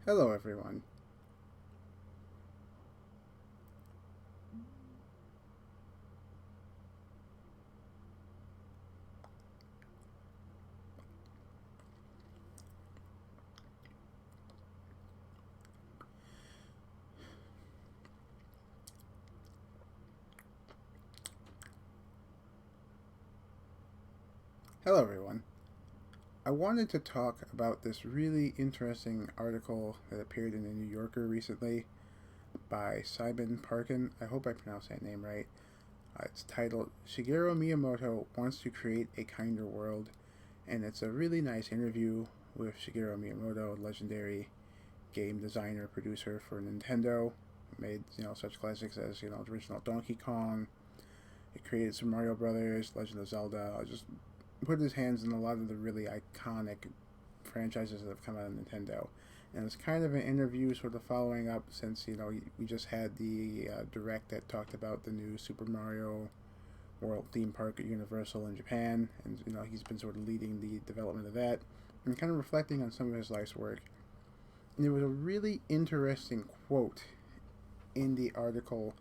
Hello, everyone. Hello, everyone. I wanted to talk about this really interesting article that appeared in the New Yorker recently by Simon Parkin. I hope I pronounced that name right. It's titled Shigeru Miyamoto Wants to Create a Kinder World, and it's a really nice interview with Shigeru Miyamoto, legendary game designer, producer for Nintendo. Made such classics as the original Donkey Kong. It created Super Mario Brothers, Legend of Zelda. Just put his hands in a lot of the really iconic franchises that have come out of Nintendo. And it's kind of an interview sort of following up since, we just had the direct that talked about the new Super Mario World theme park at Universal in Japan. And, he's been sort of leading the development of that and kind of reflecting on some of his life's work. And there was a really interesting quote in the article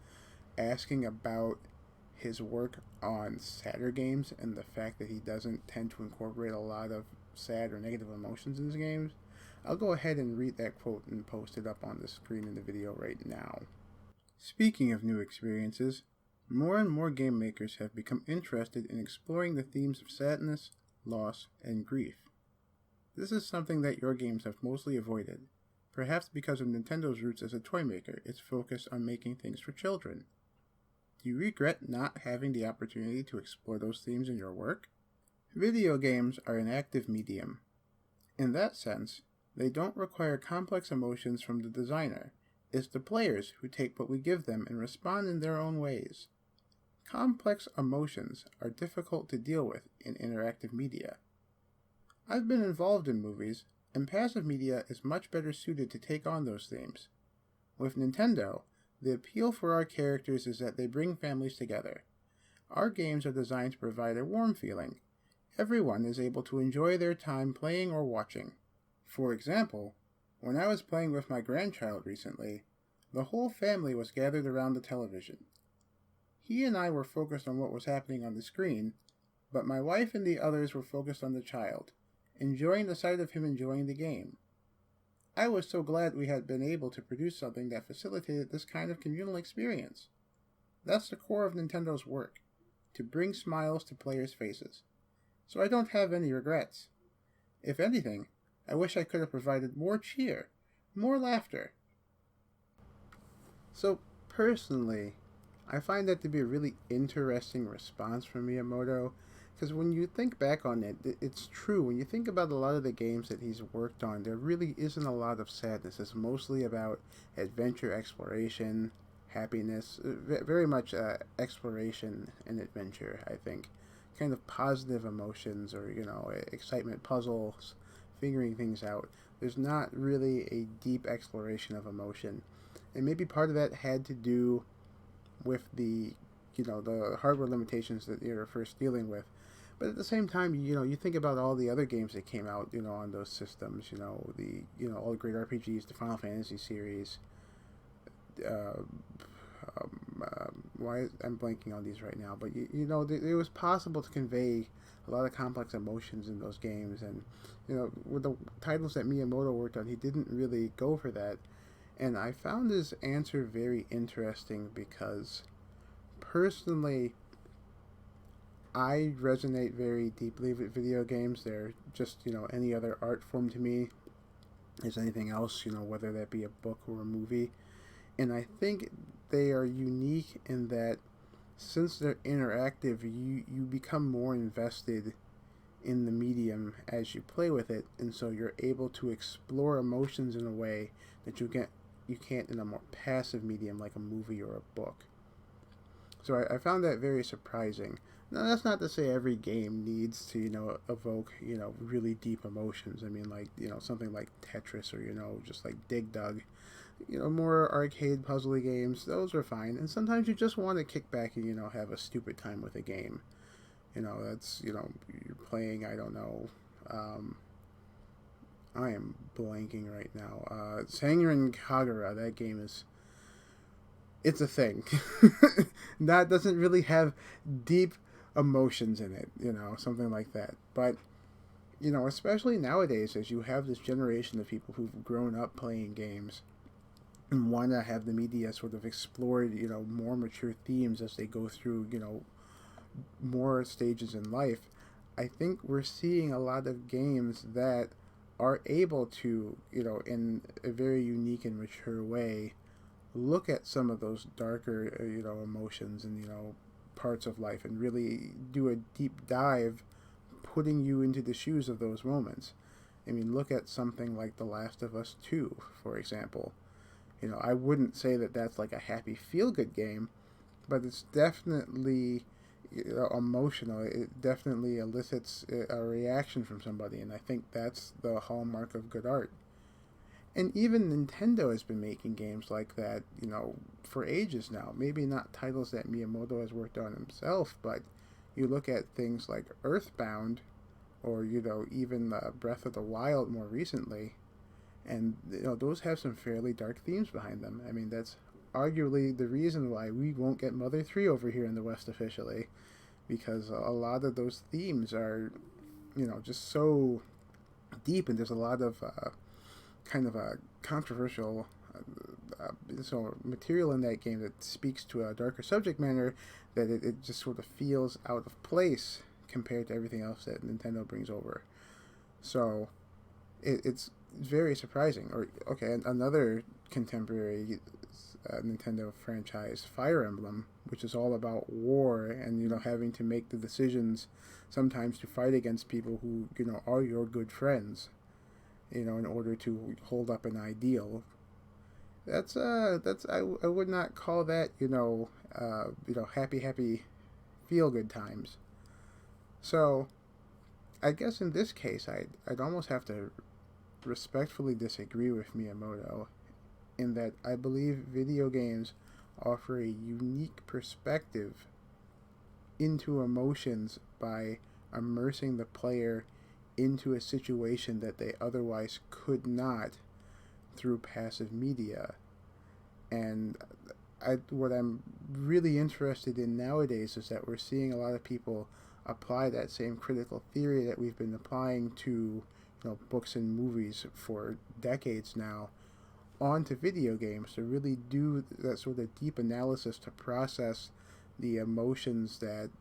asking about his work on sadder games and the fact that he doesn't tend to incorporate a lot of sad or negative emotions in his games. I'll go ahead and read that quote and post it up on the screen in the video right now. Speaking of new experiences, more and more game makers have become interested in exploring the themes of sadness, loss, and grief. This is something that your games have mostly avoided, perhaps because of Nintendo's roots as a toy maker, its focus on making things for children. Do you regret not having the opportunity to explore those themes in your work? Video games are an active medium. In that sense, they don't require complex emotions from the designer. It's the players who take what we give them and respond in their own ways. Complex emotions are difficult to deal with in interactive media. I've been involved in movies, and passive media is much better suited to take on those themes. With Nintendo, the appeal for our characters is that they bring families together. Our games are designed to provide a warm feeling. Everyone is able to enjoy their time playing or watching. For example, when I was playing with my grandchild recently, the whole family was gathered around the television. He and I were focused on what was happening on the screen, but my wife and the others were focused on the child, enjoying the sight of him enjoying the game. I was so glad we had been able to produce something that facilitated this kind of communal experience. That's the core of Nintendo's work, to bring smiles to players' faces. So I don't have any regrets. If anything, I wish I could have provided more cheer, more laughter. So personally, I find that to be a really interesting response from Miyamoto, because when you think back on it, it's true. When you think about a lot of the games that he's worked on, there really isn't a lot of sadness. It's mostly about adventure, exploration, happiness, very much exploration and adventure, I think. Kind of positive emotions or, excitement, puzzles, figuring things out. There's not really a deep exploration of emotion. And maybe part of that had to do with the hardware limitations that you're first dealing with. But at the same time, you think about all the other games that came out, on those systems. All the great RPGs, the Final Fantasy series. Uh, why I'm blanking on these right now, but it was possible to convey a lot of complex emotions in those games, and with the titles that Miyamoto worked on, he didn't really go for that. And I found his answer very interesting because personally, I resonate very deeply with video games. They're just, any other art form to me as anything else, whether that be a book or a movie. And I think they are unique in that since they're interactive, you become more invested in the medium as you play with it, and so you're able to explore emotions in a way that you can't in a more passive medium like a movie or a book. So I found that very surprising. Now that's not to say every game needs to evoke really deep emotions. I mean, like something like Tetris or just like Dig Dug. More arcade puzzly games, those are fine. And sometimes you just want to kick back and have a stupid time with a game. That's you're playing, I don't know, I am blanking right now. Sanguine Kagura, that game is... It's a thing. That doesn't really have deep emotions in it, something like that. But, especially nowadays, as you have this generation of people who've grown up playing games and want to have the media sort of explore, more mature themes as they go through, more stages in life, I think we're seeing a lot of games that are able to, in a very unique and mature way, look at some of those darker, emotions and, parts of life and really do a deep dive, putting you into the shoes of those moments. I mean, look at something like The Last of Us 2, for example. I wouldn't say that that's like a happy feel-good game, but it's definitely emotional. It definitely elicits a reaction from somebody, and I think that's the hallmark of good art. And even Nintendo has been making games like that, for ages now. Maybe not titles that Miyamoto has worked on himself, but you look at things like Earthbound, or, even Breath of the Wild more recently, and, those have some fairly dark themes behind them. I mean, that's arguably the reason why we won't get Mother 3 over here in the West officially, because a lot of those themes are, just so deep, and there's a lot of kind of a controversial material in that game that speaks to a darker subject matter, that it just sort of feels out of place compared to everything else that Nintendo brings over. So it's very surprising. Or, okay, another contemporary Nintendo franchise, Fire Emblem, which is all about war and, having to make the decisions sometimes to fight against people who, are your good friends, in order to hold up an ideal. I would not call that, happy feel good times. So I guess in this case I'd almost have to respectfully disagree with Miyamoto, in that I believe video games offer a unique perspective into emotions by immersing the player into a situation that they otherwise could not through passive media. And what I'm really interested in nowadays is that we're seeing a lot of people apply that same critical theory that we've been applying to, books and movies for decades now, onto video games, to really do that sort of deep analysis to process the emotions that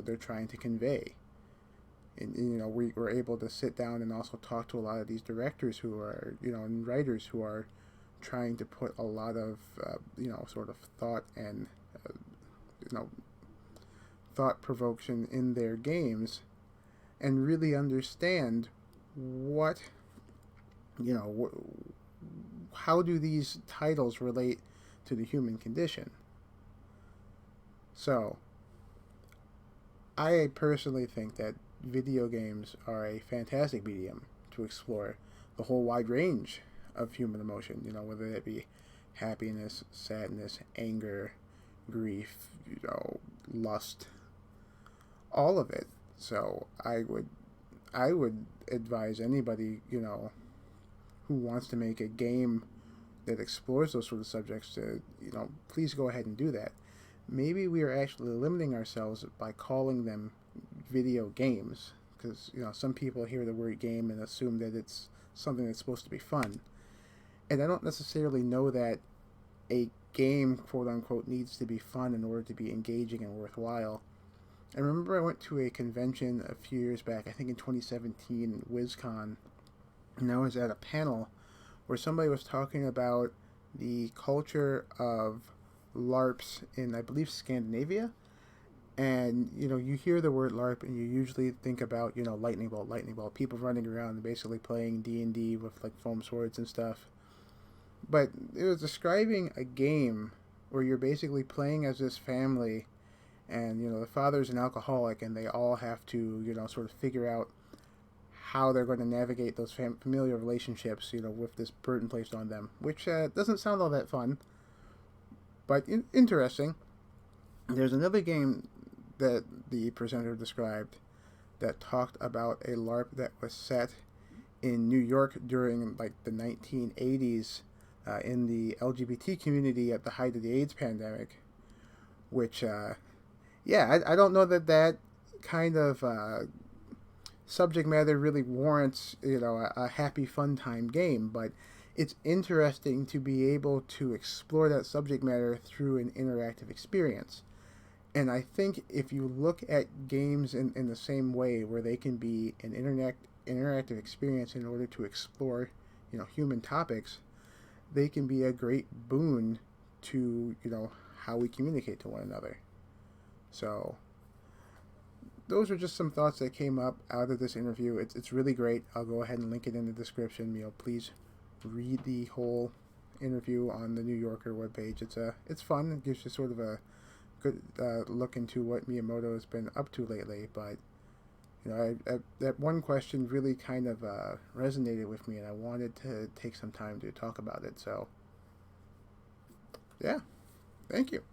they're trying to convey. And we were able to sit down and also talk to a lot of these directors who are, and writers who are trying to put a lot of sort of thought and thought provocation in their games, and really understand what how do these titles relate to the human condition. So I personally think that video games are a fantastic medium to explore the whole wide range of human emotion, whether it be happiness, sadness, anger, grief, lust, all of it. So I would advise anybody, who wants to make a game that explores those sort of subjects to, please go ahead and do that. Maybe we are actually limiting ourselves by calling them video games, because some people hear the word game and assume that it's something that's supposed to be fun, and I don't necessarily know that a game, quote unquote, needs to be fun in order to be engaging and worthwhile. I remember I went to a convention a few years back, I think in 2017, WizCon, and I was at a panel where somebody was talking about the culture of LARPs in, I believe, Scandinavia. And, you hear the word LARP and you usually think about, lightning bolt, people running around and basically playing D&D with, like, foam swords and stuff. But it was describing a game where you're basically playing as this family, and, the father's an alcoholic, and they all have to, sort of figure out how they're going to navigate those familial relationships, with this burden placed on them, which doesn't sound all that fun, but interesting. There's another game that the presenter described that talked about a LARP that was set in New York during like the 1980s in the LGBT community at the height of the AIDS pandemic, which yeah, I don't know that that kind of subject matter really warrants a happy fun time game, but it's interesting to be able to explore that subject matter through an interactive experience. And I think if you look at games in the same way, where they can be an interactive experience in order to explore human topics, they can be a great boon to how we communicate to one another. So those are just some thoughts that came up out of this interview. It's really great. I'll go ahead and link it in the description. Please read the whole interview on the New Yorker webpage. It's fun. It gives you sort of a good look into what Miyamoto has been up to lately. But that one question really kind of resonated with me, and I wanted to take some time to talk about it. So yeah, thank you.